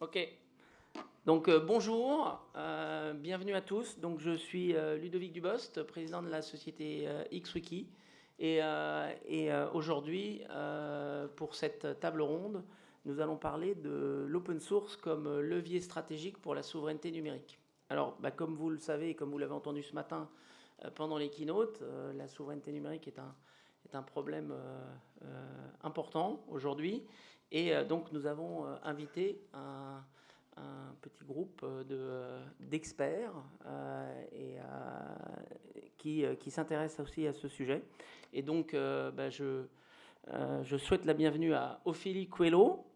Ok. Donc bonjour, bienvenue à tous. Donc je suis Ludovic Dubost, président de la société XWiki. Et aujourd'hui, pour cette table ronde, nous allons parler de l'open source comme levier stratégique pour la souveraineté numérique. Alors, comme vous le savez et comme vous l'avez entendu ce matin pendant les keynotes, la souveraineté numérique est un problème important aujourd'hui. Et donc nous avons invité un petit groupe d'experts qui s'intéressent aussi à ce sujet. Et donc je souhaite la bienvenue à Ophélie Coelho,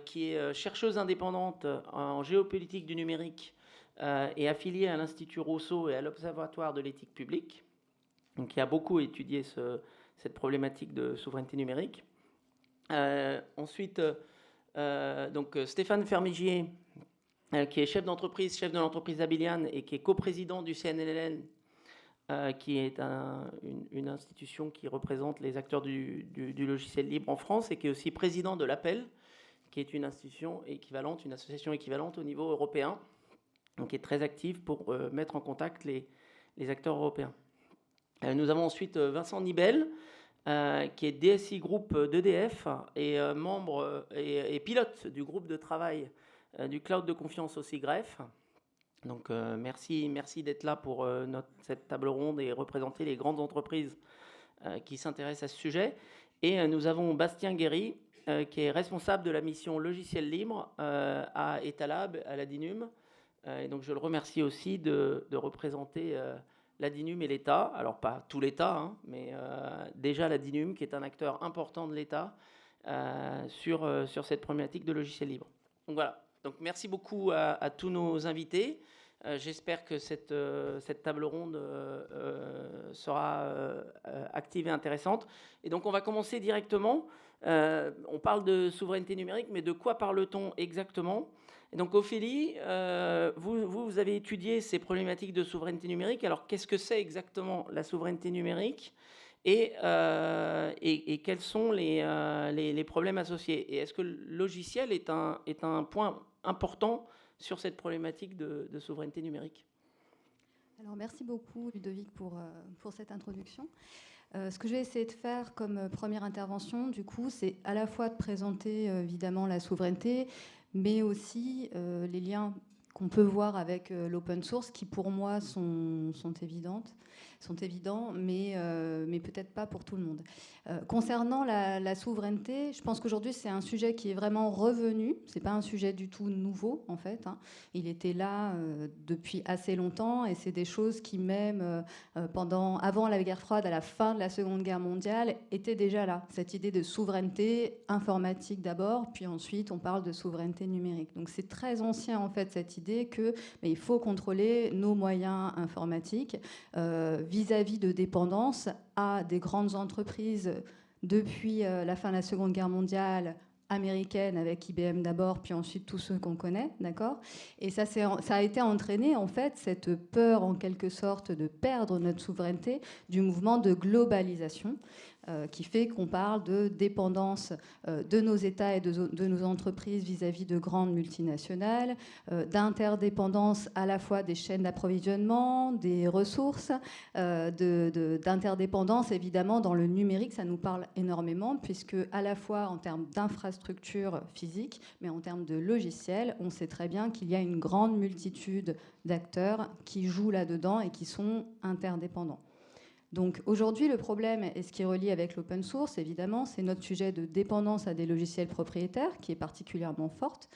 qui est chercheuse indépendante en géopolitique du numérique et affiliée à l'Institut Rousseau et à l'Observatoire de l'éthique publique, donc qui a beaucoup étudié cette problématique de souveraineté numérique. Ensuite, Stéphane Fermigier, qui est chef de l'entreprise Abilian et qui est coprésident du CNLL, qui est une institution qui représente les acteurs du logiciel libre en France, et qui est aussi président de l'Appel, qui est une association équivalente au niveau européen, donc qui est très active pour mettre en contact les acteurs européens. Nous avons ensuite Vincent Nibel, qui est DSI Group d'EDF et membre et pilote du groupe de travail du cloud de confiance aussi Greffe. Donc merci d'être là pour cette table ronde et représenter les grandes entreprises qui s'intéressent à ce sujet. Et nous avons Bastien Guéry, qui est responsable de la mission logiciel libre à Etalab, à la DINUM. Et donc je le remercie aussi de représenter la DINUM et l'État, alors pas tout l'État, hein, mais déjà la DINUM, qui est un acteur important de l'État sur cette problématique de logiciel libre. Donc voilà, donc merci beaucoup à tous nos invités. J'espère que cette table ronde sera active et intéressante. Et donc on va commencer directement. On parle de souveraineté numérique, mais de quoi parle-t-on exactement ? Et donc Ophélie, vous avez étudié ces problématiques de souveraineté numérique. Alors qu'est-ce que c'est exactement la souveraineté numérique et quels sont les problèmes associés? Et est-ce que le logiciel est un point important sur cette problématique de souveraineté numérique? Alors merci beaucoup Ludovic pour cette introduction. Ce que je vais essayer de faire comme première intervention, du coup, c'est à la fois de présenter évidemment la souveraineté, mais aussi les liens qu'on peut voir avec l'open source, qui pour moi sont évidents, mais peut-être pas pour tout le monde. Concernant la souveraineté, je pense qu'aujourd'hui c'est un sujet qui est vraiment revenu. C'est pas un sujet du tout nouveau en fait, hein. Il était là depuis assez longtemps, et c'est des choses qui même avant la guerre froide, à la fin de la Seconde Guerre mondiale, étaient déjà là. Cette idée de souveraineté informatique d'abord, puis ensuite on parle de souveraineté numérique. Donc c'est très ancien en fait, cette idée que il faut contrôler nos moyens informatiques vis-à-vis de dépendance à des grandes entreprises depuis la fin de la Seconde Guerre mondiale, américaine avec IBM d'abord, puis ensuite tous ceux qu'on connaît, d'accord ? Et ça a été entraîné, en fait, cette peur, en quelque sorte, de perdre notre souveraineté du mouvement de globalisation, qui fait qu'on parle de dépendance de nos États et de nos entreprises vis-à-vis de grandes multinationales, d'interdépendance à la fois des chaînes d'approvisionnement, des ressources, d'interdépendance évidemment dans le numérique. Ça nous parle énormément, puisque à la fois en termes d'infrastructures physiques, mais en termes de logiciels, on sait très bien qu'il y a une grande multitude d'acteurs qui jouent là-dedans et qui sont interdépendants. Donc aujourd'hui, le problème, et ce qui relie avec l'open source, évidemment, c'est notre sujet de dépendance à des logiciels propriétaires qui est particulièrement forte.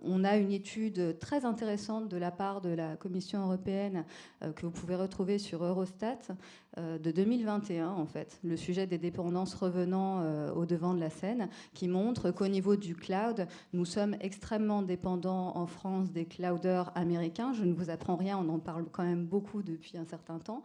On a une étude très intéressante de la part de la Commission européenne que vous pouvez retrouver sur Eurostat de 2021, en fait, le sujet des dépendances revenant au devant de la scène, qui montre qu'au niveau du cloud, nous sommes extrêmement dépendants en France des clouders américains. Je ne vous apprends rien, on en parle quand même beaucoup depuis un certain temps,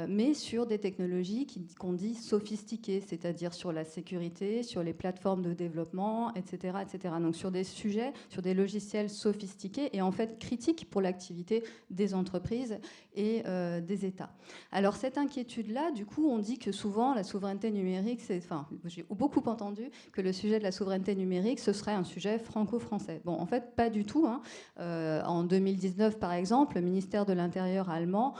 mais sur des technologies qu'on dit sophistiquées, c'est-à-dire sur la sécurité, sur les plateformes de développement, etc., etc. Donc sur des sujets, sur des logiciels sophistiqués et en fait critiques pour l'activité des entreprises et des États. Alors cette inquiétude études-là, du coup, on dit que souvent la souveraineté numérique, enfin, j'ai beaucoup entendu que le sujet de la souveraineté numérique, ce serait un sujet franco-français. Bon, en fait, pas du tout, hein. En 2019, par exemple, le ministère de l'Intérieur allemand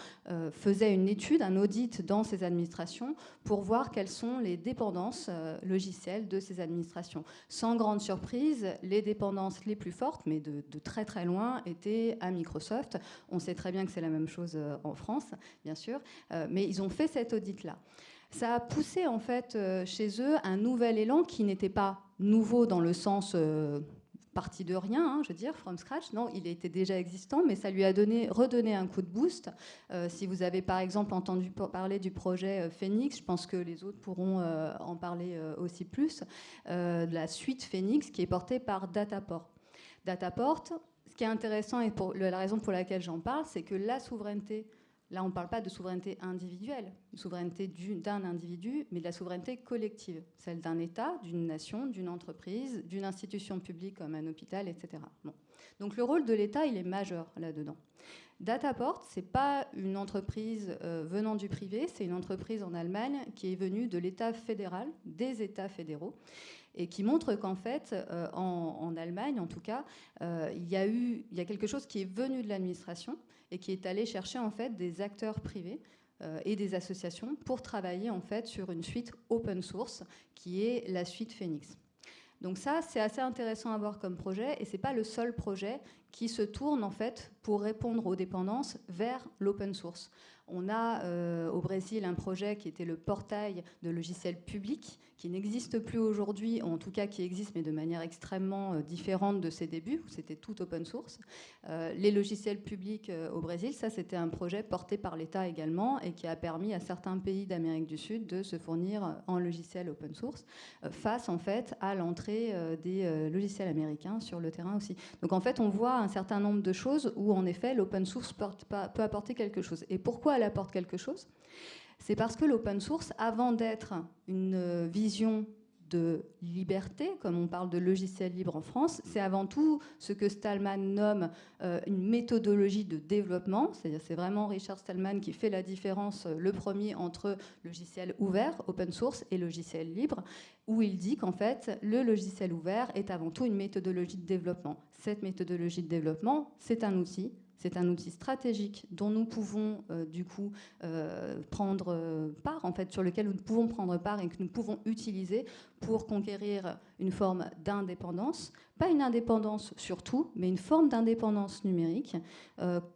faisait une étude, un audit dans ses administrations pour voir quelles sont les dépendances logicielles de ces administrations. Sans grande surprise, les dépendances les plus fortes, mais de très très loin, étaient à Microsoft. On sait très bien que c'est la même chose en France, bien sûr, mais ils ont fait cet audit-là. Ça a poussé en fait chez eux un nouvel élan qui n'était pas nouveau dans le sens parti de rien, hein, je veux dire, from scratch. Non, il était déjà existant, mais ça lui a redonné un coup de boost. Si vous avez par exemple entendu parler du projet Phoenix, je pense que les autres pourront en parler aussi plus, de la suite Phoenix qui est portée par Dataport. Dataport, ce qui est intéressant et la raison pour laquelle j'en parle, c'est que la souveraineté, là on ne parle pas de souveraineté individuelle, de souveraineté d'un individu, mais de la souveraineté collective, celle d'un État, d'une nation, d'une entreprise, d'une institution publique comme un hôpital, etc. Bon. Donc le rôle de l'État, il est majeur là-dedans. Dataport, ce n'est pas une entreprise venant du privé, c'est une entreprise en Allemagne qui est venue de l'État fédéral, des États fédéraux, et qui montre qu'en fait, en Allemagne en tout cas, il y a quelque chose qui est venu de l'administration et qui est allé chercher en fait des acteurs privés et des associations pour travailler en fait sur une suite open source qui est la suite Phoenix. Donc ça, c'est assez intéressant à voir comme projet, et c'est pas le seul projet qui se tourne en fait pour répondre aux dépendances vers l'open source. On a au Brésil un projet qui était le portail de logiciels publics, qui n'existe plus aujourd'hui, en tout cas qui existe, mais de manière extrêmement différente de ses débuts, où c'était tout open source. Les logiciels publics au Brésil, ça c'était un projet porté par l'État également, et qui a permis à certains pays d'Amérique du Sud de se fournir en logiciels open source, face en fait à l'entrée des logiciels américains sur le terrain aussi. Donc en fait, on voit un certain nombre de choses où en effet l'open source peut apporter quelque chose. Et pourquoi elle apporte quelque chose ? C'est parce que l'open source, avant d'être une vision de liberté, comme on parle de logiciel libre en France, c'est avant tout ce que Stallman nomme une méthodologie de développement. C'est-à-dire c'est vraiment Richard Stallman qui fait la différence, le premier, entre logiciel ouvert, open source, et logiciel libre, où il dit qu'en fait, le logiciel ouvert est avant tout une méthodologie de développement. Cette méthodologie de développement, c'est un outil. C'est un outil stratégique dont nous pouvons du coup prendre part, en fait, sur lequel nous pouvons prendre part et que nous pouvons utiliser pour conquérir une forme d'indépendance, pas une indépendance sur tout, mais une forme d'indépendance numérique,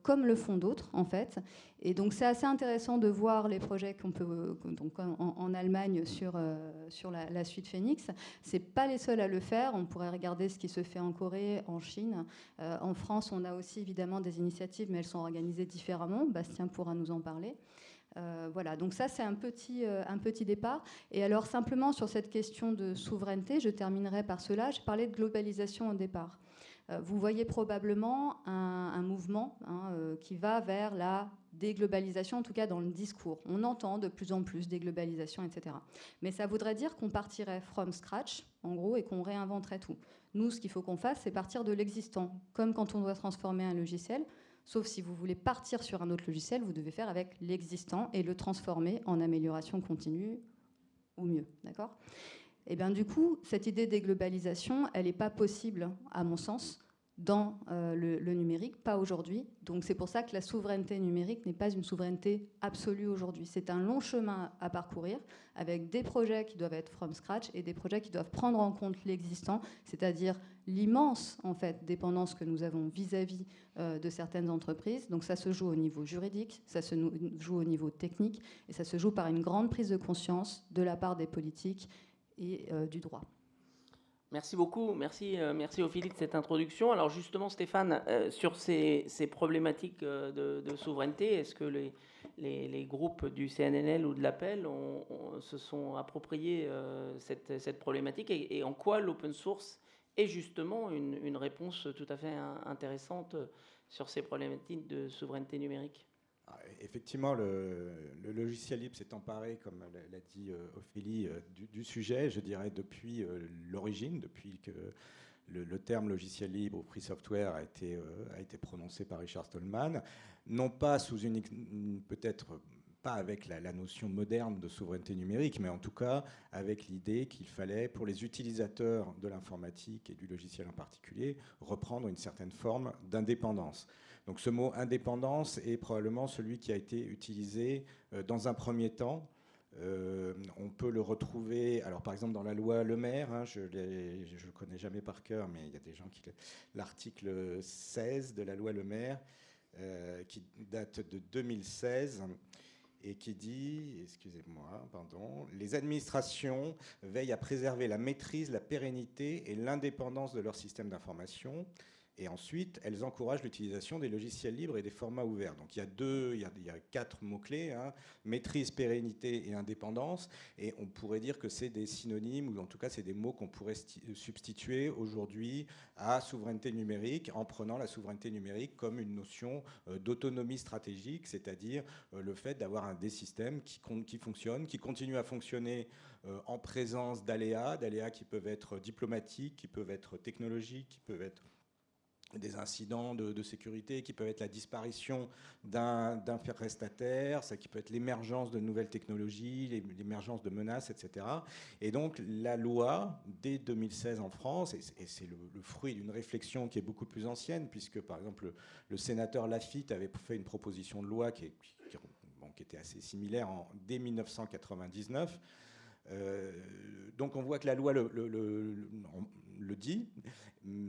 comme le font d'autres en fait. Et donc c'est assez intéressant de voir les projets qu'on peut donc en Allemagne sur la suite Phoenix. C'est pas les seuls à le faire. On pourrait regarder ce qui se fait en Corée, en Chine. En France, on a aussi évidemment des initiatives, mais elles sont organisées différemment. Bastien pourra nous en parler. Voilà, donc ça c'est un petit départ. Et alors simplement sur cette question de souveraineté, je terminerai par cela. J'ai parlé de globalisation au départ. Vous voyez probablement un mouvement qui va vers la déglobalisation, en tout cas dans le discours. On entend de plus en plus déglobalisation, etc. Mais ça voudrait dire qu'on partirait from scratch, en gros, et qu'on réinventerait tout. Nous, ce qu'il faut qu'on fasse, c'est partir de l'existant. Comme quand on doit transformer un logiciel, sauf si vous voulez partir sur un autre logiciel, vous devez faire avec l'existant et le transformer en amélioration continue ou mieux. D'accord ? Et bien du coup, cette idée de globalisation, elle n'est pas possible, à mon sens, dans le numérique, pas aujourd'hui. Donc c'est pour ça que la souveraineté numérique n'est pas une souveraineté absolue aujourd'hui. C'est un long chemin à parcourir, avec des projets qui doivent être from scratch et des projets qui doivent prendre en compte l'existant, c'est-à-dire l'immense en fait dépendance que nous avons vis-à-vis de certaines entreprises. Donc ça se joue au niveau juridique, ça se joue au niveau technique, et ça se joue par une grande prise de conscience de la part des politiques et du droit. Merci beaucoup, merci Ophélie de cette introduction. Alors justement Stéphane, sur ces problématiques de souveraineté, est-ce que les groupes du CNNL ou de l'Appel se sont appropriés cette problématique et en quoi l'open source est justement une réponse tout à fait intéressante sur ces problématiques de souveraineté numérique ? Effectivement, le logiciel libre s'est emparé, comme l'a dit Ophélie, du sujet, je dirais, depuis l'origine, depuis que le terme logiciel libre ou free software a été prononcé par Richard Stallman, non pas sous peut-être pas avec la notion moderne de souveraineté numérique, mais en tout cas avec l'idée qu'il fallait, pour les utilisateurs de l'informatique et du logiciel en particulier, reprendre une certaine forme d'indépendance. Donc ce mot indépendance est probablement celui qui a été utilisé dans un premier temps. On peut le retrouver, alors par exemple dans la loi Le Maire, hein, je ne le connais jamais par cœur, mais il y a des gens qui... L'article 16 de la loi Le Maire, qui date de 2016, et qui dit, excusez-moi, pardon, les administrations veillent à préserver la maîtrise, la pérennité et l'indépendance de leur système d'information. Et ensuite, elles encouragent l'utilisation des logiciels libres et des formats ouverts. Donc il y a 4 mots-clés, hein, maîtrise, pérennité et indépendance. Et on pourrait dire que c'est des synonymes, ou en tout cas c'est des mots qu'on pourrait substituer aujourd'hui à souveraineté numérique, en prenant la souveraineté numérique comme une notion d'autonomie stratégique, c'est-à-dire le fait d'avoir des systèmes qui fonctionnent, qui continuent à fonctionner en présence d'aléas qui peuvent être diplomatiques, qui peuvent être technologiques, qui peuvent être des incidents de sécurité, qui peuvent être la disparition d'un prestataire, ça qui peut être l'émergence de nouvelles technologies, l'émergence de menaces, etc. Et donc la loi, dès 2016 en France, et c'est le fruit d'une réflexion qui est beaucoup plus ancienne, puisque par exemple le sénateur Laffitte avait fait une proposition de loi qui était assez similaire dès 1999. Donc on voit que la loi le dit,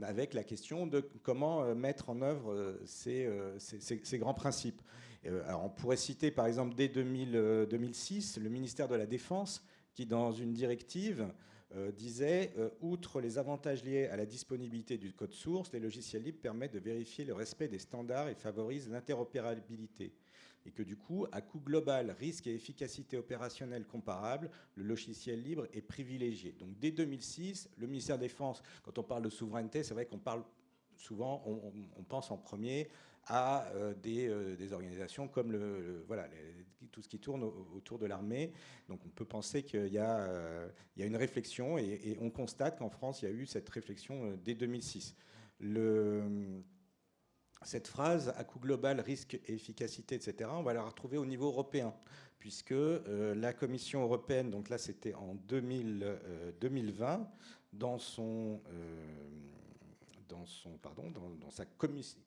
avec la question de comment mettre en œuvre ces grands principes. Alors on pourrait citer par exemple dès 2006 le ministère de la Défense qui, dans une directive, disait outre les avantages liés à la disponibilité du code source, les logiciels libres permettent de vérifier le respect des standards et favorisent l'interopérabilité. Et que du coup, à coût global, risque et efficacité opérationnelle comparable, le logiciel libre est privilégié. Donc dès 2006, le ministère de la Défense, quand on parle de souveraineté, c'est vrai qu'on parle souvent, on pense en premier à des organisations comme tout ce qui tourne autour de l'armée. Donc on peut penser qu'il y a une réflexion, et on constate qu'en France, il y a eu cette réflexion dès 2006. Cette phrase, à coût global, risque et efficacité, etc., on va la retrouver au niveau européen, puisque la Commission européenne, donc là c'était en 2020, dans sa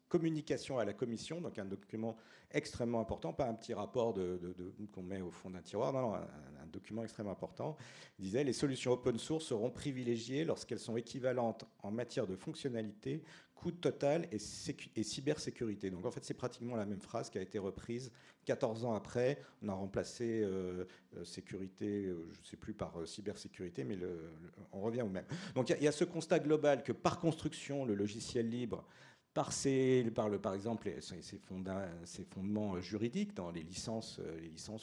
communication à la Commission, donc un document extrêmement important, pas un petit rapport qu'on met au fond d'un tiroir, non, un document extrêmement important, disait « Les solutions open source seront privilégiées lorsqu'elles sont équivalentes en matière de fonctionnalité, coût total et cybersécurité ». Donc en fait, c'est pratiquement la même phrase qui a été reprise 14 ans après. On a remplacé sécurité, je ne sais plus, par cybersécurité, mais on revient au même. Donc il y a ce constat global que par construction, le logiciel libre, par exemple ses fondements juridiques dans les licences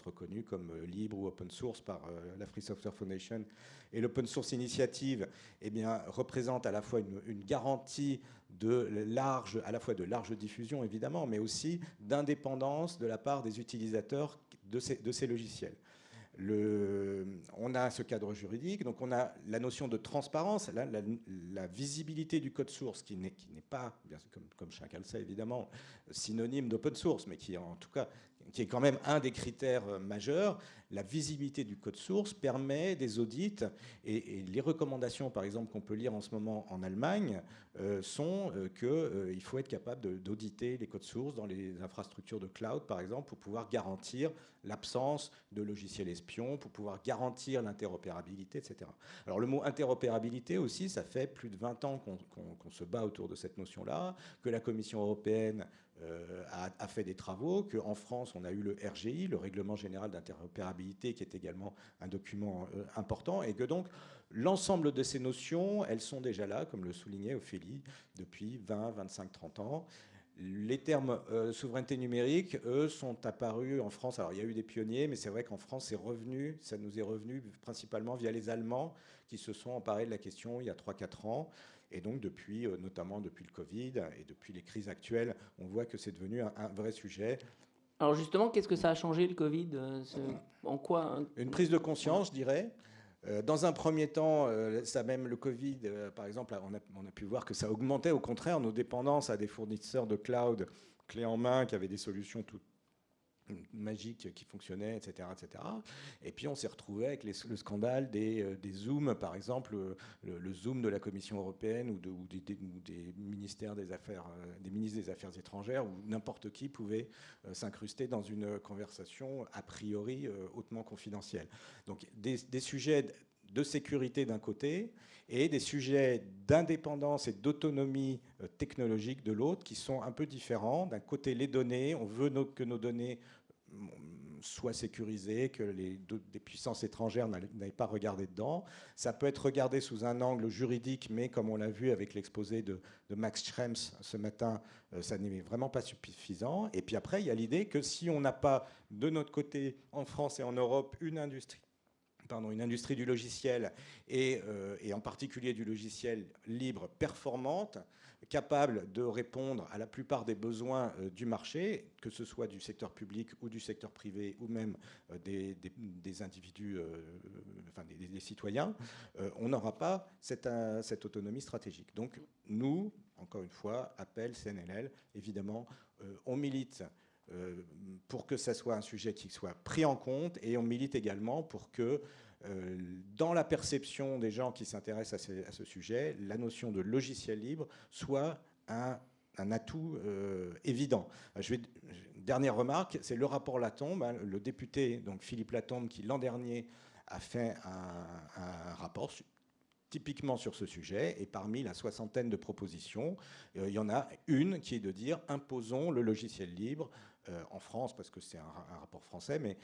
reconnues comme libres ou open source par la Free Software Foundation et l'Open Source Initiative, eh bien, représente à la fois une garantie à la fois de large diffusion évidemment, mais aussi d'indépendance de la part des utilisateurs de ces logiciels. On a ce cadre juridique, donc on a la notion de transparence, la visibilité du code source qui n'est pas, bien sûr, comme chacun le sait évidemment, synonyme d'open source, mais qui est quand même un des critères majeurs. La visibilité du code source permet des audits, et les recommandations, par exemple, qu'on peut lire en ce moment en Allemagne, sont qu'il faut être capable d'auditer les codes sources dans les infrastructures de cloud, par exemple, pour pouvoir garantir l'absence de logiciels espions, pour pouvoir garantir l'interopérabilité, etc. Alors le mot interopérabilité aussi, ça fait plus de 20 ans qu'on se bat autour de cette notion-là, que la Commission européenne a fait des travaux, qu'en France, on a eu le RGI, le Règlement général d'interopérabilité, qui est également un document important, et que donc l'ensemble de ces notions, elles sont déjà là, comme le soulignait Ophélie, depuis 20, 25, 30 ans. Les termes souveraineté numérique, eux, sont apparus en France. Alors, il y a eu des pionniers, mais c'est vrai qu'en France, ça nous est revenu principalement via les Allemands qui se sont emparés de la question il y a 3-4 ans. Et donc, notamment depuis le Covid et depuis les crises actuelles, on voit que c'est devenu un vrai sujet. Alors justement, qu'est-ce que ça a changé, le Covid? En quoi Une prise de conscience, je dirais. Dans un premier temps, même le Covid, par exemple, on a pu voir que ça augmentait au contraire nos dépendances à des fournisseurs de cloud clés en main qui avaient des solutions magique qui fonctionnait, etc., etc. Et puis on s'est retrouvé avec le scandale des Zooms, par exemple, le Zoom de la Commission européenne ou des ministères des Affaires, des ministres des Affaires étrangères, où n'importe qui pouvait s'incruster dans une conversation a priori hautement confidentielle. Donc des sujets de sécurité d'un côté et des sujets d'indépendance et d'autonomie technologique de l'autre qui sont un peu différents. D'un côté, les données, on veut que nos données soient sécurisées, que des puissances étrangères n'aillent pas regarder dedans. Ça peut être regardé sous un angle juridique, mais comme on l'a vu avec l'exposé de Max Schrems ce matin, ça n'est vraiment pas suffisant. Et puis après, il y a l'idée que si on n'a pas de notre côté, en France et en Europe, une industrie du logiciel et en particulier du logiciel libre performante, capable de répondre à la plupart des besoins du marché, que ce soit du secteur public ou du secteur privé ou même des individus, enfin des citoyens, on n'aura pas cette autonomie stratégique. Donc nous, encore une fois, appel CNLL, évidemment, on milite pour que ça soit un sujet qui soit pris en compte et on milite également pour que dans la perception des gens qui s'intéressent à ce sujet, la notion de logiciel libre soit un atout évident. Dernière remarque, c'est le rapport Latombe, hein, le député donc Philippe Latombe qui l'an dernier a fait un rapport typiquement sur ce sujet, et parmi la soixantaine de propositions, il y en a une qui est de dire imposons le logiciel libre en France, parce que c'est un rapport français, mais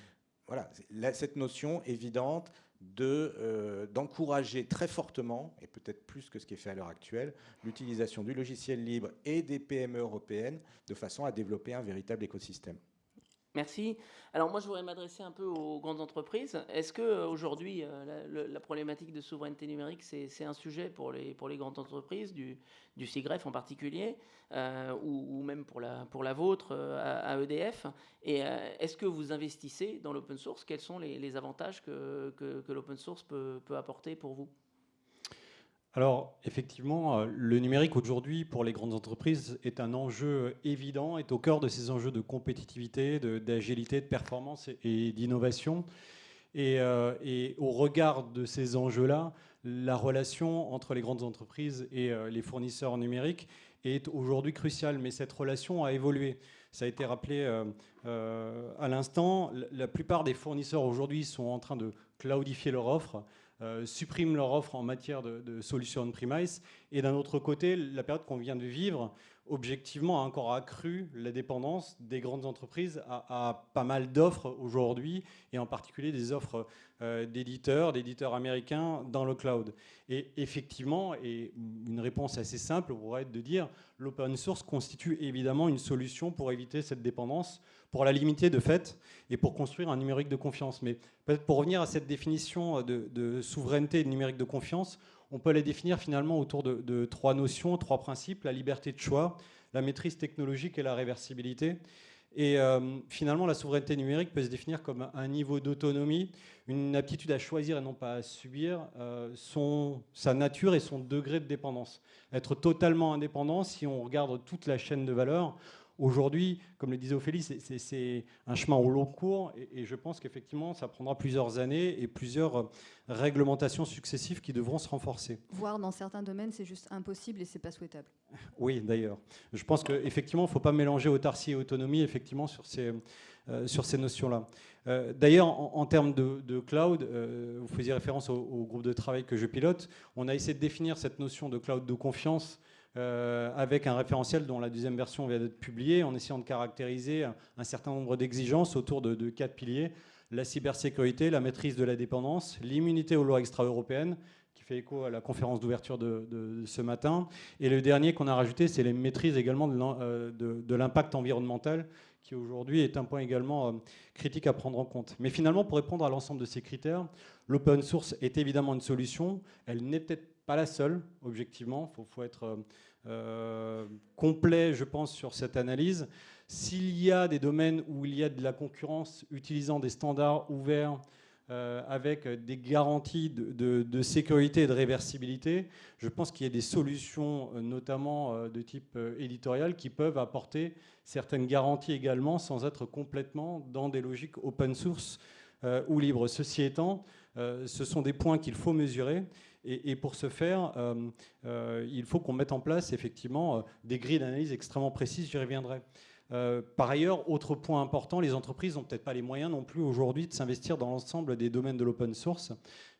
voilà, cette notion évidente d'encourager très fortement, et peut-être plus que ce qui est fait à l'heure actuelle, l'utilisation du logiciel libre et des PME européennes de façon à développer un véritable écosystème. Merci. Alors moi, je voudrais m'adresser un peu aux grandes entreprises. Est-ce qu'aujourd'hui, la problématique de souveraineté numérique, c'est un sujet pour les grandes entreprises, du SIGREF en particulier, ou même pour la vôtre, à EDF? Et est-ce que vous investissez dans l'open source? Quels sont les avantages que l'open source peut apporter pour vous? Alors, effectivement, le numérique aujourd'hui, pour les grandes entreprises, est un enjeu évident, est au cœur de ces enjeux de compétitivité, d'agilité, de performance et d'innovation. Et au regard de ces enjeux-là, la relation entre les grandes entreprises et les fournisseurs numériques est aujourd'hui cruciale. Mais cette relation a évolué. Ça a été rappelé à l'instant. La plupart des fournisseurs aujourd'hui sont en train de cloudifier leur offre, suppriment leur offre en matière de solutions on-premise. Et d'un autre côté, la période qu'on vient de vivre, objectivement, a encore accru la dépendance des grandes entreprises à pas mal d'offres aujourd'hui, et en particulier des offres d'éditeurs américains dans le cloud. Et effectivement, et une réponse assez simple pourrait être de dire l'open source constitue évidemment une solution pour éviter cette dépendance, pour la limiter de fait, et pour construire un numérique de confiance. Mais peut-être pour revenir à cette définition de souveraineté et de numérique de confiance, on peut les définir finalement autour de trois notions, trois principes: la liberté de choix, la maîtrise technologique et la réversibilité. Et finalement, la souveraineté numérique peut se définir comme un niveau d'autonomie, une aptitude à choisir et non pas à subir sa nature et son degré de dépendance. Être totalement indépendant, si on regarde toute la chaîne de valeur, aujourd'hui, comme le disait Ophélie, c'est un chemin au long cours, et je pense qu'effectivement, ça prendra plusieurs années et plusieurs réglementations successives qui devront se renforcer. Voire dans certains domaines, c'est juste impossible et c'est pas souhaitable. Oui, d'ailleurs. Je pense qu'effectivement, il ne faut pas mélanger autarcie et autonomie, effectivement, sur ces notions-là. D'ailleurs, en termes de cloud, vous faisiez référence au groupe de travail que je pilote. On a essayé de définir cette notion de cloud de confiance avec un référentiel dont la deuxième version vient d'être publiée, en essayant de caractériser un certain nombre d'exigences autour de 4 piliers: la cybersécurité, la maîtrise de la dépendance, l'immunité aux lois extra-européennes, qui fait écho à la conférence d'ouverture de ce matin, et le dernier qu'on a rajouté, c'est les maîtrises également de l'impact environnemental, qui aujourd'hui est un point également critique à prendre en compte. Mais finalement, pour répondre à l'ensemble de ces critères, l'open source est évidemment une solution. Elle n'est peut-être pas la seule, objectivement. Il faut être complet, je pense, sur cette analyse. S'il y a des domaines où il y a de la concurrence utilisant des standards ouverts avec des garanties de sécurité et de réversibilité, je pense qu'il y a des solutions, notamment de type éditorial, qui peuvent apporter certaines garanties également, sans être complètement dans des logiques open source ou libres. Ceci étant, ce sont des points qu'il faut mesurer. Et pour ce faire, il faut qu'on mette en place effectivement des grilles d'analyse extrêmement précises, j'y reviendrai. Par ailleurs, autre point important, les entreprises n'ont peut-être pas les moyens non plus aujourd'hui de s'investir dans l'ensemble des domaines de l'open source,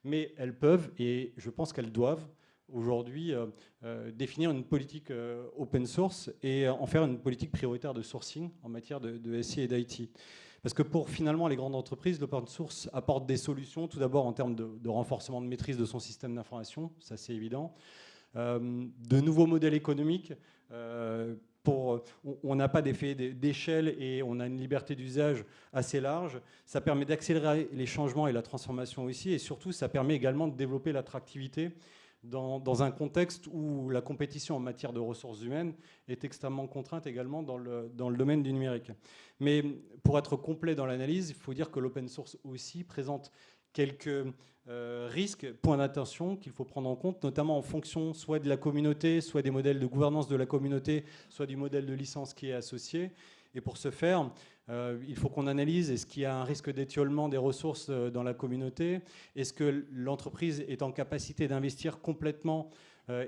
mais elles peuvent, et je pense qu'elles doivent, aujourd'hui définir une politique open source et en faire une politique prioritaire de sourcing en matière de SI et d'IT. Parce que pour finalement les grandes entreprises, l'open source apporte des solutions, tout d'abord en termes de renforcement de maîtrise de son système d'information, ça c'est évident, de nouveaux modèles économiques, on n'a pas d'effet d'échelle et on a une liberté d'usage assez large. Ça permet d'accélérer les changements et la transformation aussi, et surtout ça permet également de développer l'attractivité dans un contexte où la compétition en matière de ressources humaines est extrêmement contrainte également dans le domaine du numérique. Mais pour être complet dans l'analyse, il faut dire que l'open source aussi présente quelques risques, points d'attention qu'il faut prendre en compte, notamment en fonction soit de la communauté, soit des modèles de gouvernance de la communauté, soit du modèle de licence qui est associé. Et pour ce faire, il faut qu'on analyse, est-ce qu'il y a un risque d'étiolement des ressources dans la communauté? Est-ce que l'entreprise est en capacité d'investir complètement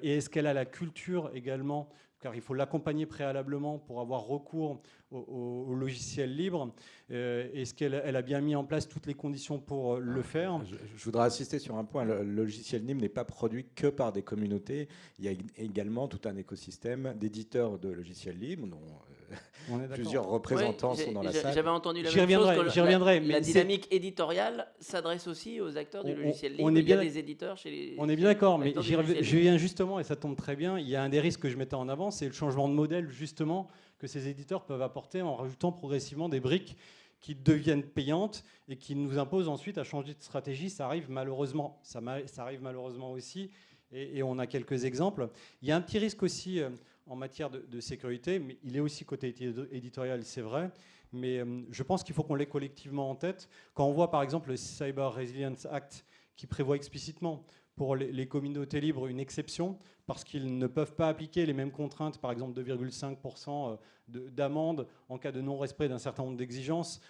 et est-ce qu'elle a la culture également, car il faut l'accompagner préalablement pour avoir recours au logiciel libre. Est-ce qu'elle a bien mis en place toutes les conditions pour le faire? Je voudrais insister sur un point. Le logiciel libre n'est pas produit que par des communautés. Il y a également tout un écosystème d'éditeurs de logiciels libres dont plusieurs représentants sont dans la salle. J'avais entendu la même chose. J'y reviendrai. La dynamique éditoriale s'adresse aussi aux acteurs du logiciel libre. Il y a des éditeurs chez les... On est bien d'accord, mais je viens justement, et ça tombe très bien, il y a un des risques que je mettais en avant, c'est le changement de modèle justement que ces éditeurs peuvent apporter en rajoutant progressivement des briques qui deviennent payantes et qui nous imposent ensuite à changer de stratégie. Ça arrive malheureusement, ça arrive malheureusement aussi, et on a quelques exemples. Il y a un petit risque aussi en matière de sécurité, mais il est aussi côté éditorial, c'est vrai. Mais je pense qu'il faut qu'on l'ait collectivement en tête. Quand on voit par exemple le Cyber Resilience Act qui prévoit explicitement pour les communautés libres une exception, parce qu'ils ne peuvent pas appliquer les mêmes contraintes, par exemple 2,5% d'amende en cas de non-respect d'un certain nombre d'exigences.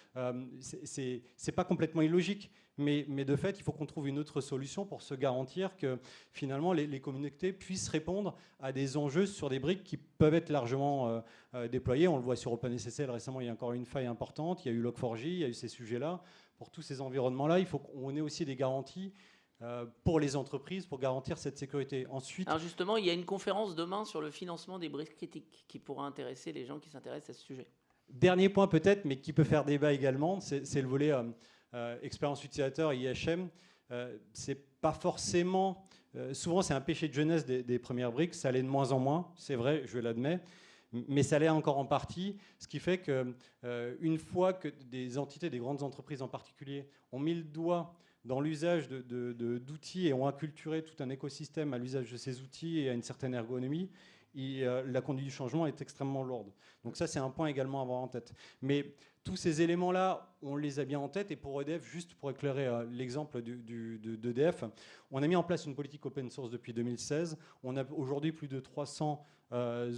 C'est pas complètement illogique, mais de fait, il faut qu'on trouve une autre solution pour se garantir que finalement les communautés puissent répondre à des enjeux sur des briques qui peuvent être largement déployées. On le voit sur OpenSSL récemment, il y a encore une faille importante, il y a eu Log4j, il y a eu ces sujets-là. Pour tous ces environnements-là, il faut qu'on ait aussi des garanties pour les entreprises, pour garantir cette sécurité. Ensuite, alors justement, il y a une conférence demain sur le financement des briques critiques qui pourra intéresser les gens qui s'intéressent à ce sujet. Dernier point peut-être, mais qui peut faire débat également, c'est le volet expérience utilisateur, IHM. C'est pas forcément... souvent, c'est un péché de jeunesse des premières briques. Ça l'est de moins en moins, c'est vrai, je l'admets. Mais ça l'est encore en partie, ce qui fait qu'une fois que des entités, des grandes entreprises en particulier, ont mis le doigt dans l'usage d'outils et ont acculturé tout un écosystème à l'usage de ces outils et à une certaine ergonomie, la conduite du changement est extrêmement lourde. Donc ça, c'est un point également à avoir en tête. Mais tous ces éléments-là, on les a bien en tête. Et pour EDF, juste pour éclairer l'exemple d'EDF, on a mis en place une politique open source depuis 2016. On a aujourd'hui plus de 300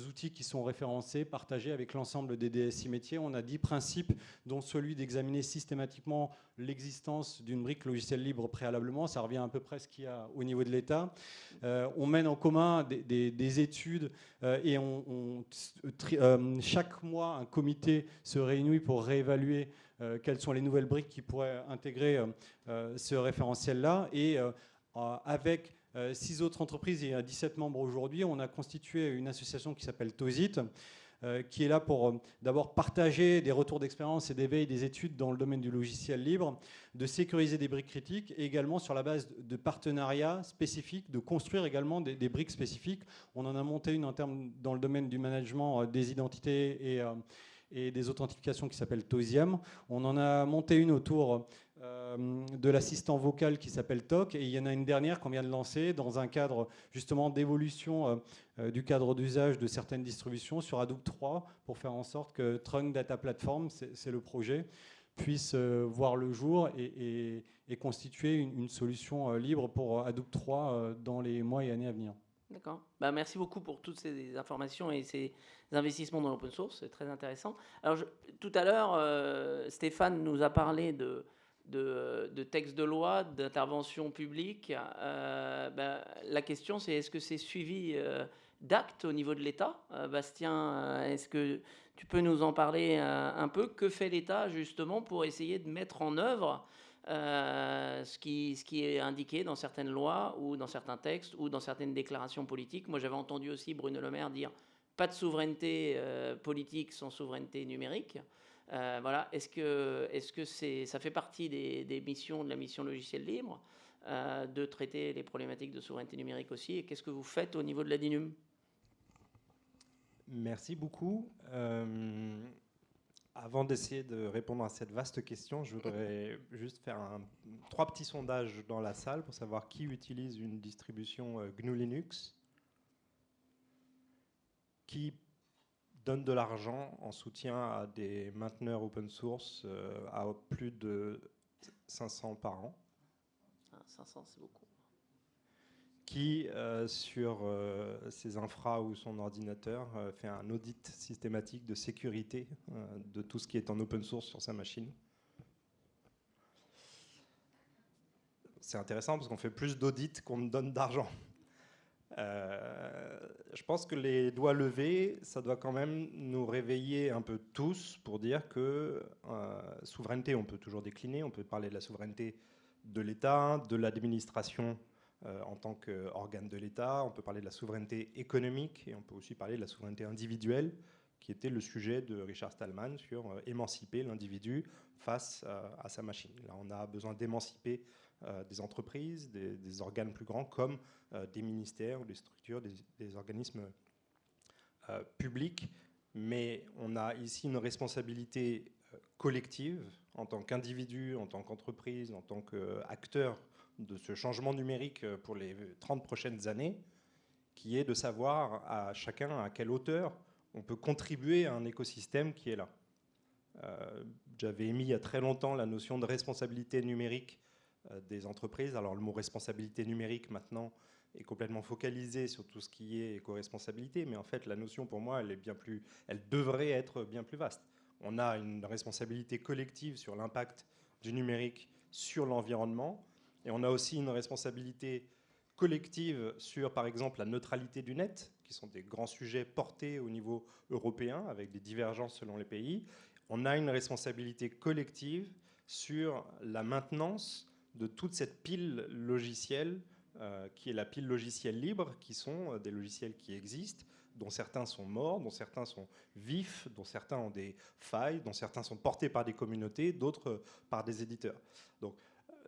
outils qui sont référencés, partagés avec l'ensemble des DSI métiers. On a 10 principes, dont celui d'examiner systématiquement l'existence d'une brique logicielle libre préalablement. Ça revient à peu près à ce qu'il y a au niveau de l'État. On mène en commun des études et chaque mois, un comité se réunit pour réévaluer quelles sont les nouvelles briques qui pourraient intégrer ce référentiel-là. Et avec 6 autres entreprises, il y a 17 membres aujourd'hui, on a constitué une association qui s'appelle TOSIT, qui est là pour d'abord partager des retours d'expérience et d'éveil des études dans le domaine du logiciel libre, de sécuriser des briques critiques et également sur la base de partenariats spécifiques, de construire également des briques spécifiques. On en a monté une en termes dans le domaine du management des identités et des authentifications qui s'appelle Tosiam. On en a monté une autour de l'assistant vocal qui s'appelle TOC, et il y en a une dernière qu'on vient de lancer dans un cadre justement d'évolution du cadre d'usage de certaines distributions sur Hadoop 3 pour faire en sorte que Trunk Data Platform, c'est le projet, puisse voir le jour et constituer une solution libre pour Hadoop 3 dans les mois et années à venir. D'accord. Bah, merci beaucoup pour toutes ces informations et ces investissements dans l'open source, c'est très intéressant. Alors, tout à l'heure, Stéphane nous a parlé de textes de loi, d'intervention publique. La question, c'est est-ce que c'est suivi d'actes au niveau de l'État? Bastien, est-ce que tu peux nous en parler un peu? Que fait l'État justement pour essayer de mettre en œuvre ce qui est indiqué dans certaines lois ou dans certains textes ou dans certaines déclarations politiques? Moi, j'avais entendu aussi Bruno Le Maire dire pas de souveraineté politique sans souveraineté numérique. Voilà. Est-ce que ça fait partie des missions de la mission logiciel libre de traiter les problématiques de souveraineté numérique aussi? Et qu'est-ce que vous faites au niveau de la DINUM? Merci beaucoup. Avant d'essayer de répondre à cette vaste question, je voudrais juste faire 3 petits sondages dans la salle pour savoir qui utilise une distribution GNU Linux, qui donne de l'argent en soutien à des mainteneurs open source à plus de 500 par an. 500, c'est beaucoup. Qui, sur ses infras ou son ordinateur, fait un audit systématique de sécurité de tout ce qui est en open source sur sa machine. C'est intéressant parce qu'on fait plus d'audits qu'on ne donne d'argent. Je pense que les doigts levés, ça doit quand même nous réveiller un peu tous pour dire que souveraineté, on peut toujours décliner, on peut parler de la souveraineté de l'État, de l'administration en tant qu'organe de l'État, on peut parler de la souveraineté économique et on peut aussi parler de la souveraineté individuelle, qui était le sujet de Richard Stallman sur émanciper l'individu face à sa machine. Là, on a besoin d'émanciper des entreprises, des organes plus grands comme des ministères ou des structures, des organismes publics, mais on a ici une responsabilité collective en tant qu'individu, en tant qu'entreprise, en tant qu'acteur de ce changement numérique pour les 30 prochaines années, qui est de savoir à chacun à quelle hauteur on peut contribuer à un écosystème qui est là. J'avais émis il y a très longtemps la notion de responsabilité numérique des entreprises. Alors le mot responsabilité numérique maintenant est complètement focalisé sur tout ce qui est éco-responsabilité, mais en fait la notion pour moi elle devrait être bien plus vaste. On a une responsabilité collective sur l'impact du numérique sur l'environnement, et on a aussi une responsabilité collective sur, par exemple, la neutralité du net, qui sont des grands sujets portés au niveau européen, avec des divergences selon les pays. On a une responsabilité collective sur la maintenance de toute cette pile logicielle, qui est la pile logicielle libre, qui sont des logiciels qui existent, dont certains sont morts, dont certains sont vifs, dont certains ont des failles, dont certains sont portés par des communautés, d'autres par des éditeurs. Donc,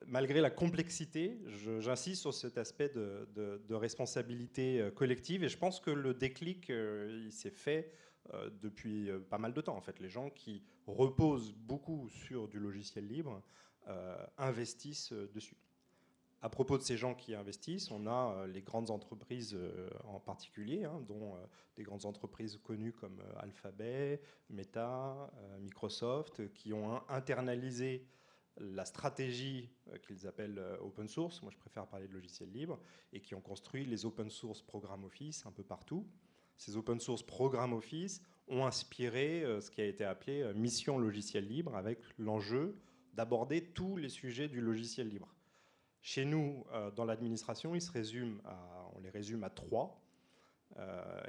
malgré la complexité, j'insiste sur cet aspect de responsabilité collective, et je pense que le déclic, il s'est fait depuis pas mal de temps. En fait, les gens qui reposent beaucoup sur du logiciel libre investissent dessus. À propos de ces gens qui investissent, on a les grandes entreprises en particulier, dont des grandes entreprises connues comme Alphabet, Meta, Microsoft, qui ont internalisé la stratégie qu'ils appellent open source, moi je préfère parler de logiciel libre, et qui ont construit les open source Program Office un peu partout. Ces open source Program Office ont inspiré ce qui a été appelé mission logiciel libre, avec l'enjeu d'aborder tous les sujets du logiciel libre. Chez nous, dans l'administration, on les résume à 3.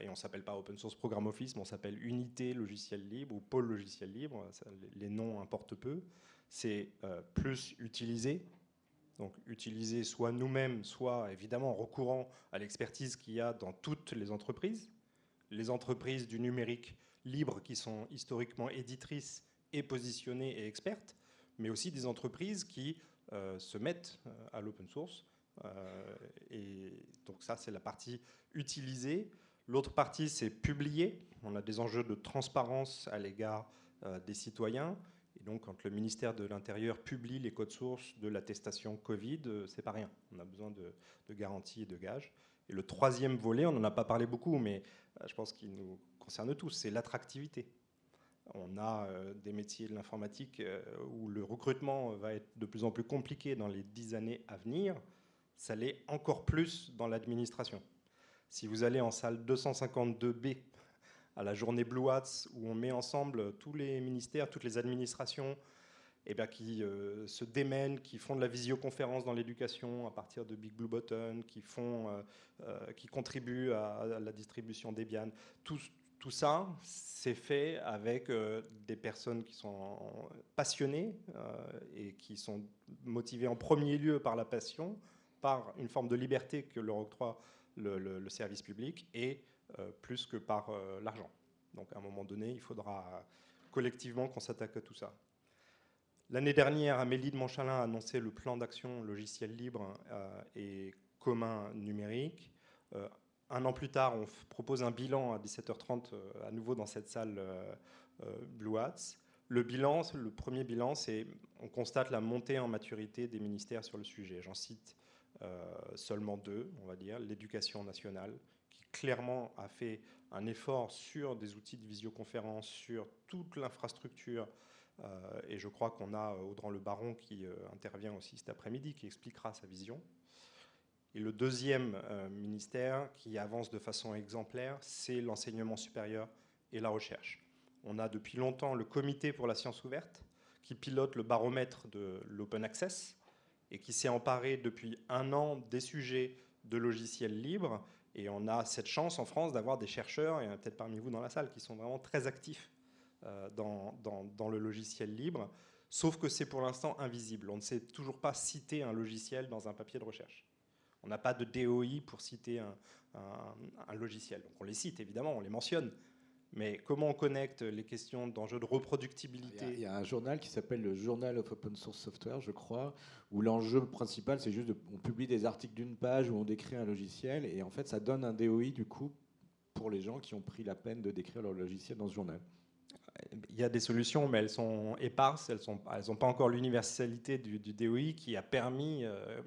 Et on ne s'appelle pas Open Source Program Office, mais on s'appelle Unité Logiciel Libre ou Pôle Logiciel Libre. Les noms importent peu. C'est plus utiliser. Donc utiliser soit nous-mêmes, soit évidemment en recourant à l'expertise qu'il y a dans toutes les entreprises. Les entreprises du numérique libre qui sont historiquement éditrices et positionnées et expertes, mais aussi des entreprises qui se mettent à l'open source. Et donc ça, c'est la partie utilisée. L'autre partie, c'est publier. On a des enjeux de transparence à l'égard des citoyens. Et donc, quand le ministère de l'Intérieur publie les codes sources de l'attestation Covid, c'est pas rien. On a besoin de garanties et de gages. Et le troisième volet, on n'en a pas parlé beaucoup, mais je pense qu'il nous concerne tous, c'est l'attractivité. On a des métiers de l'informatique où le recrutement va être de plus en plus compliqué dans les 10 années à venir. Ça l'est encore plus dans l'administration. Si vous allez en salle 252B à la journée Blue Hats, où on met ensemble tous les ministères, toutes les administrations, qui se démènent, qui font de la visioconférence dans l'éducation à partir de Big Blue Button, qui contribuent à la distribution Debian. Tout ça, c'est fait avec des personnes qui sont passionnées et qui sont motivées en premier lieu par la passion, par une forme de liberté que leur octroie le service public et plus que par l'argent. Donc à un moment donné, il faudra collectivement qu'on s'attaque à tout ça. L'année dernière, Amélie de Montchalin a annoncé le plan d'action logiciel libre et commun numérique. Un an plus tard, on propose un bilan à 17h30 à nouveau dans cette salle Blue Hats. Le premier bilan, c'est on constate la montée en maturité des ministères sur le sujet. J'en cite seulement 2, on va dire. L'éducation nationale, qui clairement a fait un effort sur des outils de visioconférence, sur toute l'infrastructure. Et je crois qu'on a Audran Le Baron qui intervient aussi cet après-midi, qui expliquera sa vision. Et le deuxième ministère qui avance de façon exemplaire, c'est l'enseignement supérieur et la recherche. On a depuis longtemps le comité pour la science ouverte qui pilote le baromètre de l'open access et qui s'est emparé depuis 1 an des sujets de logiciels libres. Et on a cette chance en France d'avoir des chercheurs, et peut-être parmi vous dans la salle, qui sont vraiment très actifs dans le logiciel libre, sauf que c'est pour l'instant invisible. On ne sait toujours pas citer un logiciel dans un papier de recherche. On n'a pas de DOI pour citer un logiciel. Donc on les cite, évidemment, on les mentionne. Mais comment on connecte les questions d'enjeux de reproductibilité ? Il y a un journal qui s'appelle le Journal of Open Source Software, je crois, où l'enjeu principal, c'est juste on publie des articles d'une page où on décrit un logiciel, et en fait, ça donne un DOI, du coup, pour les gens qui ont pris la peine de décrire leur logiciel dans ce journal. Il y a des solutions, mais elles sont éparses, elles n'ont pas encore l'universalité du DOI qui a permis,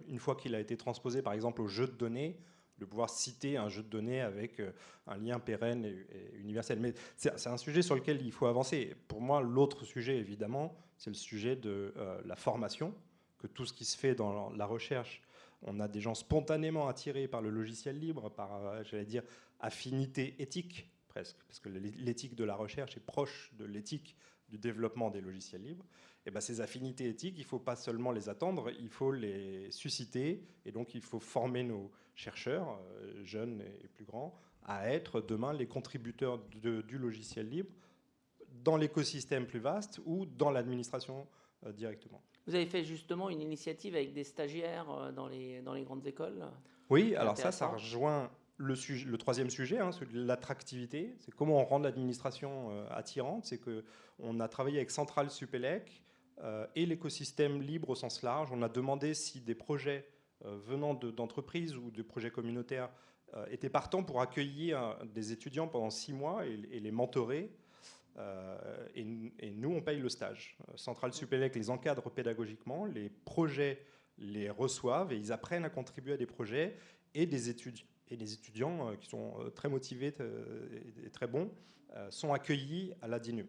une fois qu'il a été transposé par exemple au jeu de données, de pouvoir citer un jeu de données avec un lien pérenne et universel. Mais c'est un sujet sur lequel il faut avancer. Pour moi, l'autre sujet, évidemment, c'est le sujet de la formation, que tout ce qui se fait dans la recherche, on a des gens spontanément attirés par le logiciel libre, par, j'allais dire, affinité éthique, presque, parce que l'éthique de la recherche est proche de l'éthique du développement des logiciels libres. Et bien, ces affinités éthiques, il ne faut pas seulement les attendre, il faut les susciter, et donc il faut former nos chercheurs, jeunes et plus grands, à être demain les contributeurs du logiciel libre dans l'écosystème plus vaste ou dans l'administration directement. Vous avez fait justement une initiative avec des stagiaires dans les grandes écoles. Oui, alors ça rejoint le troisième sujet, celui de l'attractivité. C'est comment on rend l'administration attirante. C'est qu'on a travaillé avec Centrale Supélec et l'écosystème libre au sens large. On a demandé si des projets venant d'entreprises ou de projets communautaires étaient partants pour accueillir des étudiants pendant 6 mois et les mentorer. Et nous, on paye le stage. Centrale Supélec les encadre pédagogiquement, les projets les reçoivent et ils apprennent à contribuer à des projets, et des étudiants qui sont très motivés et très bons sont accueillis à la DINUM.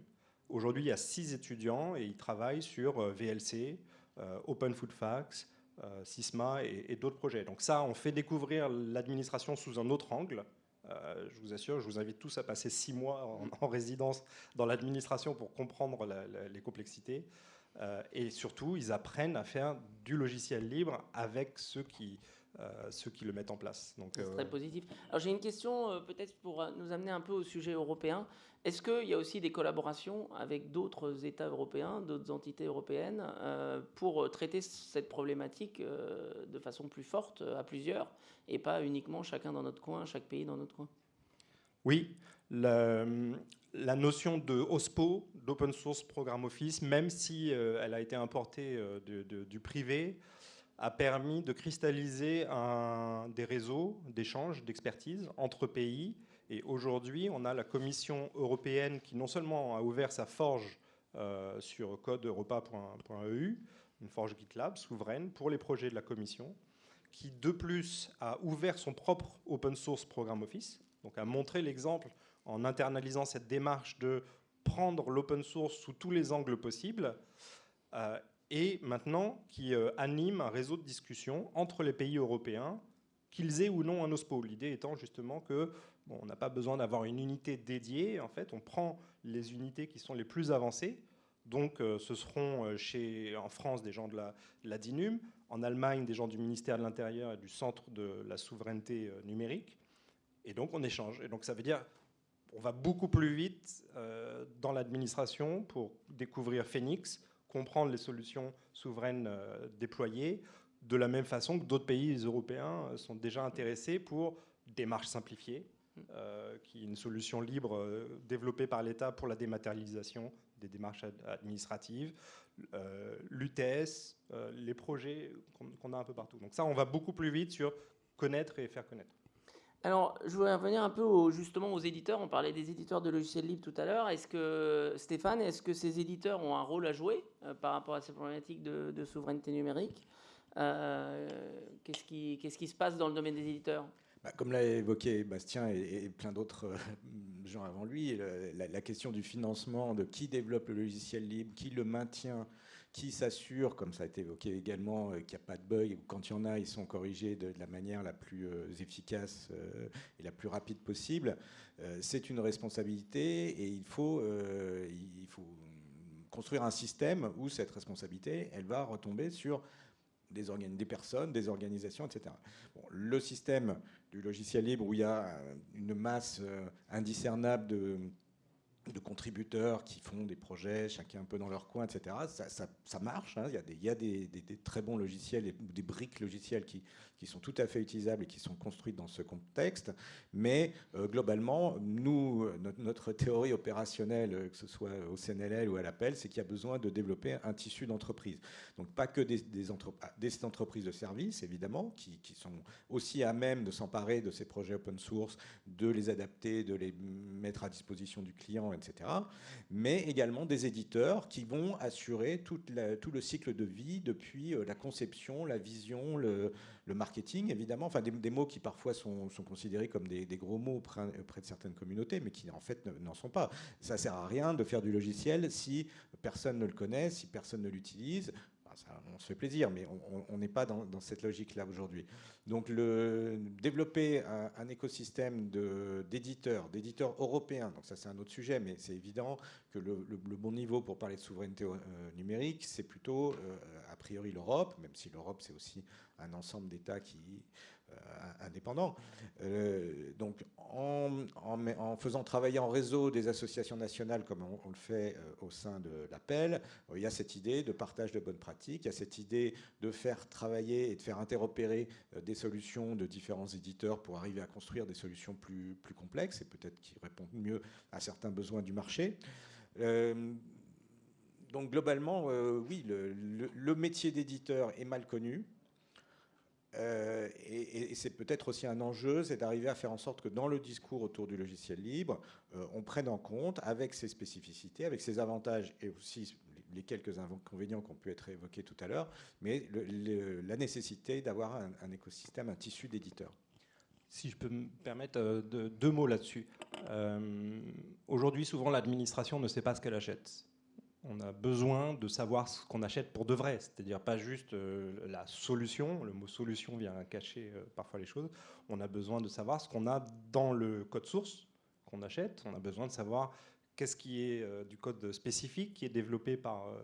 Aujourd'hui, il y a 6 étudiants et ils travaillent sur VLC, Open Food Facts, SISMA et d'autres projets. Donc ça, on fait découvrir l'administration sous un autre angle. Je vous assure, je vous invite tous à passer 6 mois en résidence dans l'administration pour comprendre les complexités. Et surtout, ils apprennent à faire du logiciel libre avec ceux qui le mettent en place. Donc, c'est très positif. Alors j'ai une question peut-être pour nous amener un peu au sujet européen. Est-ce qu'il y a aussi des collaborations avec d'autres États européens, d'autres entités européennes pour traiter cette problématique de façon plus forte à plusieurs et pas uniquement chacun dans notre coin, chaque pays dans notre coin ? Oui, la notion de OSPO, d'Open Source Program Office, même si elle a été importée du privé, a permis de cristalliser des réseaux d'échanges, d'expertise entre pays. Et aujourd'hui, on a la Commission européenne qui non seulement a ouvert sa forge sur codeeuropa.eu, une forge GitLab souveraine pour les projets de la Commission, qui de plus a ouvert son propre Open Source Program Office, donc a montré l'exemple en internalisant cette démarche de prendre l'open source sous tous les angles possibles, et maintenant qui anime un réseau de discussion entre les pays européens, qu'ils aient ou non un OSPO. L'idée étant justement que on n'a pas besoin d'avoir une unité dédiée. En fait, on prend les unités qui sont les plus avancées. Donc, ce seront en France des gens de la DINUM, en Allemagne des gens du ministère de l'Intérieur et du Centre de la souveraineté numérique. Et donc, on échange. Et donc, ça veut dire on va beaucoup plus vite dans l'administration pour découvrir Phoenix, comprendre les solutions souveraines déployées, de la même façon que d'autres pays européens sont déjà intéressés pour démarches simplifiées, qui est une solution libre développée par l'État pour la dématérialisation des démarches administratives, l'UTS, les projets qu'on a un peu partout. Donc ça, on va beaucoup plus vite sur connaître et faire connaître. Alors, je voudrais revenir un peu justement aux éditeurs. On parlait des éditeurs de logiciels libres tout à l'heure. Stéphane, est-ce que ces éditeurs ont un rôle à jouer par rapport à ces problématiques de souveraineté numérique? Qu'est-ce qui se passe dans le domaine des éditeurs? Comme l'a évoqué Bastien et plein d'autres gens avant lui, la question du financement, de qui développe le logiciel libre, qui le maintient, qui s'assure, comme ça a été évoqué également, qu'il n'y a pas de bug, quand il y en a, ils sont corrigés de la manière la plus efficace et la plus rapide possible. C'est une responsabilité et il faut construire un système où cette responsabilité, elle va retomber sur des personnes, des organisations, etc. Bon, le système du logiciel libre où il y a une masse indiscernable de contributeurs qui font des projets, chacun un peu dans leur coin, etc. Ça marche. Hein. Il y a des très bons logiciels, des briques logicielles qui sont tout à fait utilisables et qui sont construites dans ce contexte. Mais globalement, notre théorie opérationnelle, que ce soit au CNLL ou à l'Appel, c'est qu'il y a besoin de développer un tissu d'entreprise. Donc pas que des entreprises de services, évidemment, qui sont aussi à même de s'emparer de ces projets open source, de les adapter, de les mettre à disposition du client, etc. Mais également des éditeurs qui vont assurer tout le cycle de vie depuis la conception, la vision, le marketing, évidemment. Enfin, des mots qui parfois sont considérés comme des gros mots auprès de certaines communautés, mais qui en fait n'en sont pas. Ça ne sert à rien de faire du logiciel si personne ne le connaît, si personne ne l'utilise. On se fait plaisir, mais on n'est pas dans cette logique-là aujourd'hui. Donc, développer un écosystème d'éditeurs européens, donc ça c'est un autre sujet, mais c'est évident que le bon niveau pour parler de souveraineté numérique, c'est plutôt a priori l'Europe, même si l'Europe c'est aussi un ensemble d'États indépendants. Donc, en faisant travailler en réseau des associations nationales, comme on le fait au sein de l'Appel, il y a cette idée de partage de bonnes pratiques, il y a cette idée de faire travailler et de faire interopérer des solutions de différents éditeurs pour arriver à construire des solutions plus complexes et peut-être qui répondent mieux à certains besoins du marché. Donc globalement, oui, le métier d'éditeur est mal connu. Et c'est peut-être aussi un enjeu, c'est d'arriver à faire en sorte que dans le discours autour du logiciel libre, on prenne en compte, avec ses spécificités, avec ses avantages et aussi les quelques inconvénients qui ont pu être évoqués tout à l'heure, mais la nécessité d'avoir un écosystème, un tissu d'éditeurs. Si je peux me permettre deux mots là-dessus. Aujourd'hui, souvent, l'administration ne sait pas ce qu'elle achète. On a besoin de savoir ce qu'on achète pour de vrai, c'est-à-dire pas juste la solution, le mot solution vient cacher parfois les choses, on a besoin de savoir ce qu'on a dans le code source qu'on achète, on a besoin de savoir qu'est-ce qui est du code spécifique qui est développé par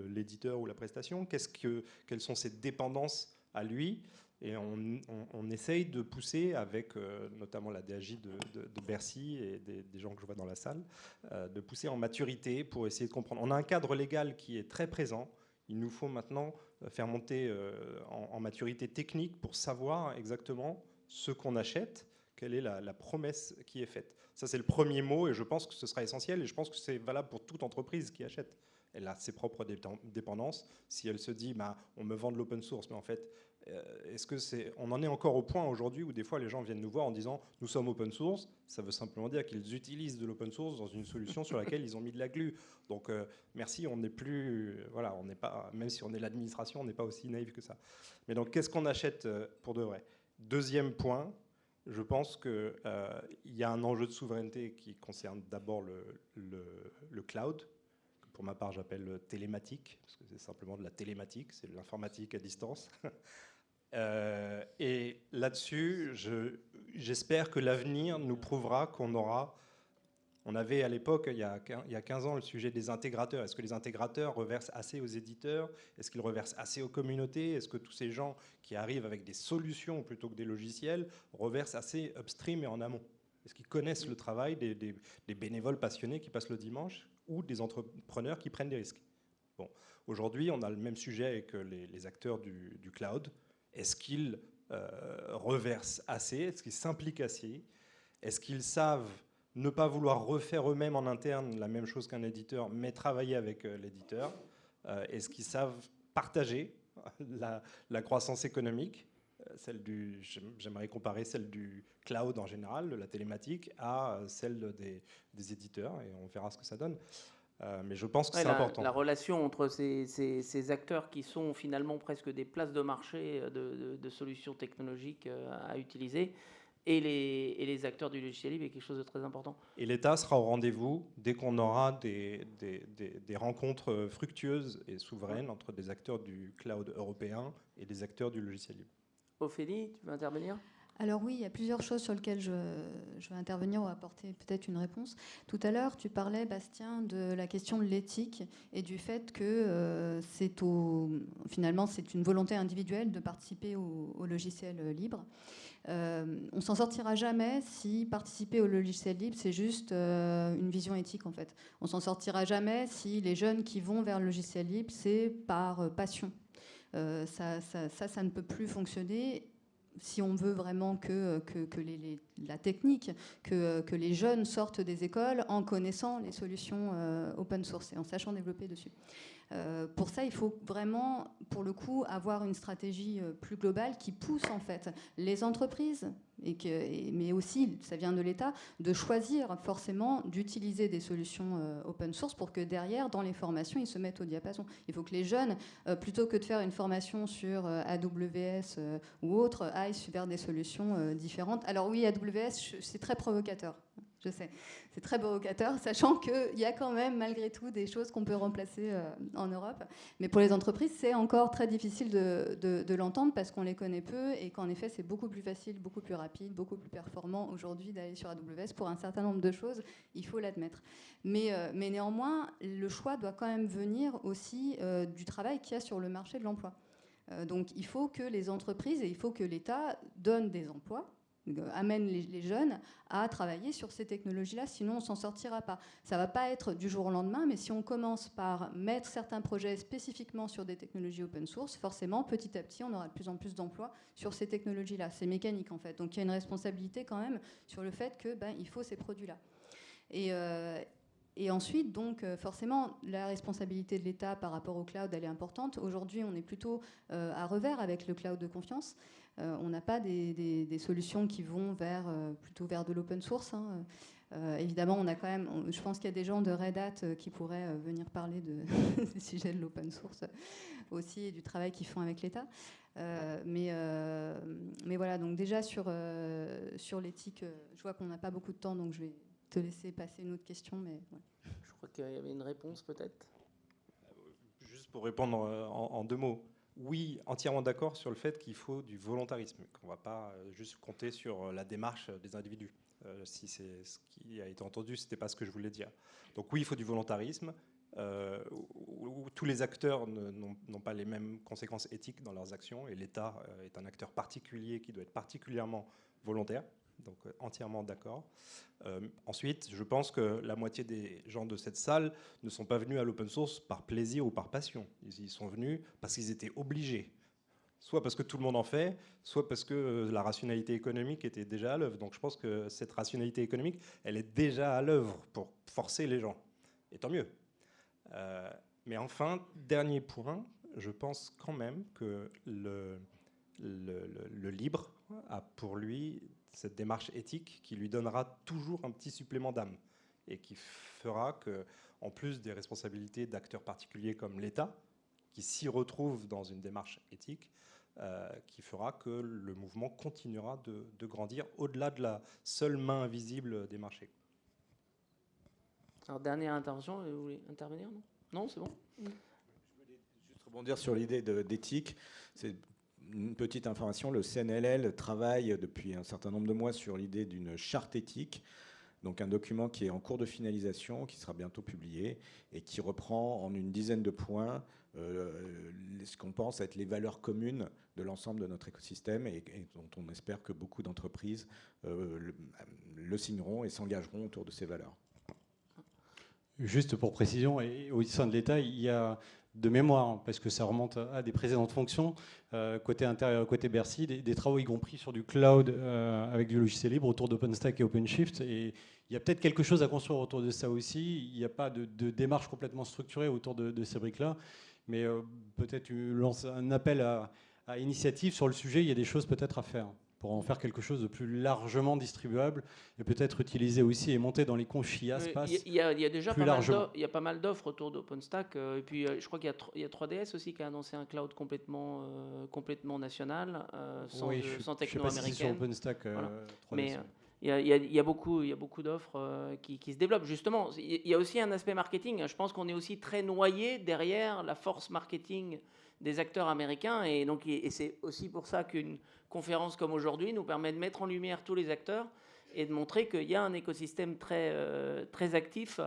l'éditeur ou la prestation, quelles sont ses dépendances à lui, et on essaye de pousser avec notamment la DAJ de Bercy et des gens que je vois dans la salle, de pousser en maturité pour essayer de comprendre. On a un cadre légal qui est très présent. Il nous faut maintenant faire monter en maturité technique pour savoir exactement ce qu'on achète, quelle est la promesse qui est faite. Ça, c'est le premier mot et je pense que ce sera essentiel et je pense que c'est valable pour toute entreprise qui achète. Elle a ses propres dépendances. Si elle se dit, on me vend de l'open source, mais en fait, on en est encore au point aujourd'hui où des fois les gens viennent nous voir en disant nous sommes open source, ça veut simplement dire qu'ils utilisent de l'open source dans une solution sur laquelle ils ont mis de la glu. Donc merci, on n'est plus, voilà, on n'est pas, même si on est l'administration, on n'est pas aussi naïf que ça. Mais donc qu'est-ce qu'on achète pour de vrai? Deuxième point, Je pense qu'il y a un enjeu de souveraineté qui concerne d'abord le cloud, que pour ma part j'appelle télématique, parce que c'est simplement de la télématique, c'est de l'informatique à distance. Et là-dessus, j'espère que l'avenir nous prouvera qu'on aura... On avait à l'époque, il y a 15 ans, le sujet des intégrateurs. Est-ce que les intégrateurs reversent assez aux éditeurs? Est-ce qu'ils reversent assez aux communautés? Est-ce que tous ces gens qui arrivent avec des solutions plutôt que des logiciels reversent assez upstream et en amont? Est-ce qu'ils connaissent le travail des bénévoles passionnés qui passent le dimanche ou des entrepreneurs qui prennent des risques? Bon, aujourd'hui, on a le même sujet avec les acteurs du cloud. Est-ce qu'ils reversent assez? Est-ce qu'ils s'impliquent assez? Est-ce qu'ils savent ne pas vouloir refaire eux-mêmes en interne la même chose qu'un éditeur, mais travailler avec l'éditeur? Est-ce qu'ils savent partager la croissance économique, j'aimerais comparer celle du cloud en général, de la télématique, à celle des éditeurs, et on verra ce que ça donne. Mais je pense que c'est important. La relation entre ces acteurs qui sont finalement presque des places de marché de solutions technologiques à utiliser, et les acteurs du logiciel libre est quelque chose de très important. Et l'État sera au rendez-vous dès qu'on aura des rencontres fructueuses et souveraines entre des acteurs du cloud européen et des acteurs du logiciel libre. Ophélie, tu veux intervenir ? Alors oui, il y a plusieurs choses sur lesquelles je vais intervenir ou apporter peut-être une réponse. Tout à l'heure, tu parlais, Bastien, de la question de l'éthique et du fait que finalement, c'est une volonté individuelle de participer au logiciel libre. On s'en sortira jamais si participer au logiciel libre, c'est juste une vision éthique, en fait. On s'en sortira jamais si les jeunes qui vont vers le logiciel libre, c'est par passion. Ça ne peut plus fonctionner. Si on veut vraiment que la technique, que les jeunes sortent des écoles en connaissant les solutions open source et en sachant développer dessus. Pour ça, il faut vraiment, pour le coup, avoir une stratégie plus globale qui pousse en fait les entreprises, mais aussi, ça vient de l'État, de choisir forcément d'utiliser des solutions open source pour que derrière, dans les formations, ils se mettent au diapason. Il faut que les jeunes, plutôt que de faire une formation sur AWS ou autre, aillent vers des solutions différentes. Alors oui, AWS, c'est très provocateur. Je sais, c'est très provocateur, sachant qu'il y a quand même malgré tout des choses qu'on peut remplacer en Europe. Mais pour les entreprises, c'est encore très difficile de l'entendre parce qu'on les connaît peu et qu'en effet, c'est beaucoup plus facile, beaucoup plus rapide, beaucoup plus performant aujourd'hui d'aller sur AWS pour un certain nombre de choses, il faut l'admettre. Mais néanmoins, le choix doit quand même venir aussi du travail qu'il y a sur le marché de l'emploi. Donc il faut que les entreprises et il faut que l'État donne des emplois, amène les jeunes à travailler sur ces technologies-là, sinon on ne s'en sortira pas. Ça ne va pas être du jour au lendemain, mais si on commence par mettre certains projets spécifiquement sur des technologies open source, forcément, petit à petit, on aura de plus en plus d'emplois sur ces technologies-là. C'est mécanique, en fait. Donc il y a une responsabilité quand même sur le fait qu'il faut ces produits-là. Et ensuite, donc, forcément, la responsabilité de l'État par rapport au cloud, elle est importante. Aujourd'hui, on est plutôt à revers avec le cloud de confiance. On n'a pas des solutions qui vont plutôt vers de l'open source. Hein. Évidemment, on a quand même, je pense qu'il y a des gens de Red Hat qui pourraient venir parler des sujets de l'open source aussi et du travail qu'ils font avec l'État. Mais voilà, donc déjà sur l'éthique, je vois qu'on n'a pas beaucoup de temps, donc je vais te laisser passer une autre question. Mais ouais. Je crois qu'il y avait une réponse peut-être. Juste pour répondre en deux mots. Oui, entièrement d'accord sur le fait qu'il faut du volontarisme, qu'on ne va pas juste compter sur la démarche des individus. Si c'est ce qui a été entendu, ce n'était pas ce que je voulais dire. Donc oui, il faut du volontarisme. Où tous les acteurs n'ont pas les mêmes conséquences éthiques dans leurs actions, et l'État est un acteur particulier qui doit être particulièrement volontaire. Donc entièrement d'accord. Ensuite, je pense que la moitié des gens de cette salle ne sont pas venus à l'open source par plaisir ou par passion. Ils y sont venus parce qu'ils étaient obligés. Soit parce que tout le monde en fait, soit parce que la rationalité économique était déjà à l'œuvre. Donc je pense que cette rationalité économique, elle est déjà à l'œuvre pour forcer les gens. Et tant mieux. Mais enfin, dernier point, je pense quand même que le libre a pour lui cette démarche éthique qui lui donnera toujours un petit supplément d'âme et qui fera que, en plus des responsabilités d'acteurs particuliers comme l'État, qui s'y retrouvent dans une démarche éthique, qui fera que le mouvement continuera de grandir au-delà de la seule main invisible des marchés. Alors, dernière intervention, vous voulez intervenir? Non, c'est bon. Je voulais juste rebondir sur l'idée d'éthique. C'est une petite information. Le CNLL travaille depuis un certain nombre de mois sur l'idée d'une charte éthique, donc un document qui est en cours de finalisation, qui sera bientôt publié et qui reprend en une dizaine de points ce qu'on pense être les valeurs communes de l'ensemble de notre écosystème et dont on espère que beaucoup d'entreprises le signeront et s'engageront autour de ces valeurs. Juste pour précision, et au sein de l'État, il y a de mémoire, parce que ça remonte à des précédentes fonctions, côté Bercy, des travaux y compris sur du cloud avec du logiciel libre autour d'OpenStack et OpenShift. Et il y a peut-être quelque chose à construire autour de ça aussi. Il n'y a pas de démarche complètement structurée autour de ces briques-là. Mais peut-être lance un appel à initiative sur le sujet. Il y a des choses peut-être à faire pour en faire quelque chose de plus largement distribuable et peut-être utilisé aussi et monter dans les confis ASPAS. Il y a déjà plus pas mal d'offres autour d'OpenStack. Et puis, je crois qu'il y a 3DS aussi qui a annoncé un cloud complètement national, sans techno américaine. Sur OpenStack, voilà. 3DS. Mais il y a beaucoup d'offres qui se développent. Justement, il y a aussi un aspect marketing. Je pense qu'on est aussi très noyé derrière la force marketing des acteurs américains. Et donc, c'est aussi pour ça qu'une conférence comme aujourd'hui nous permet de mettre en lumière tous les acteurs et de montrer qu'il y a un écosystème très actif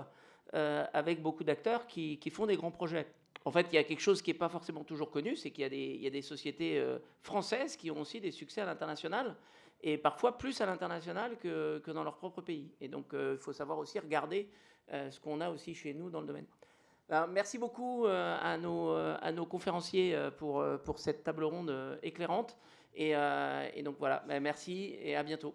avec beaucoup d'acteurs qui font des grands projets. En fait, il y a quelque chose qui n'est pas forcément toujours connu, c'est qu'il y a des sociétés françaises qui ont aussi des succès à l'international, et parfois plus à l'international que dans leur propre pays. Et donc, il faut savoir aussi regarder ce qu'on a aussi chez nous dans le domaine. Alors, merci beaucoup à nos conférenciers pour cette table ronde éclairante. Et donc voilà, merci et à bientôt.